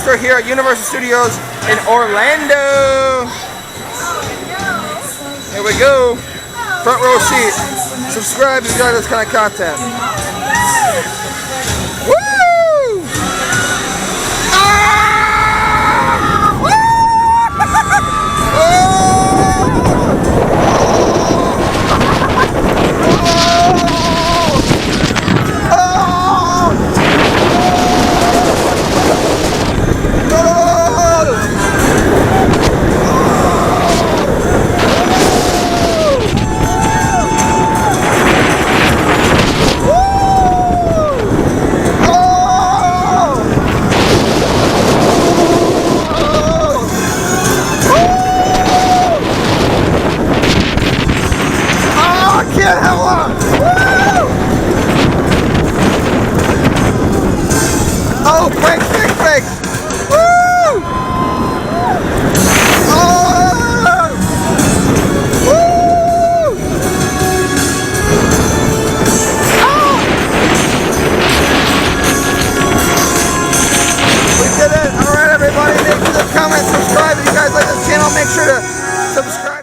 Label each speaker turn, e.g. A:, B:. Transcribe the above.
A: RollerCoaster here at Universal Studios in Orlando. Here we go. Front row seat. Subscribe if you like this kind of content. Woo! Ah! Woo! Oh, break, break, break! Woo! Oh! Woo! Oh! We did it! Alright everybody, make sure to comment, subscribe. If you guys like this channel, make sure to subscribe.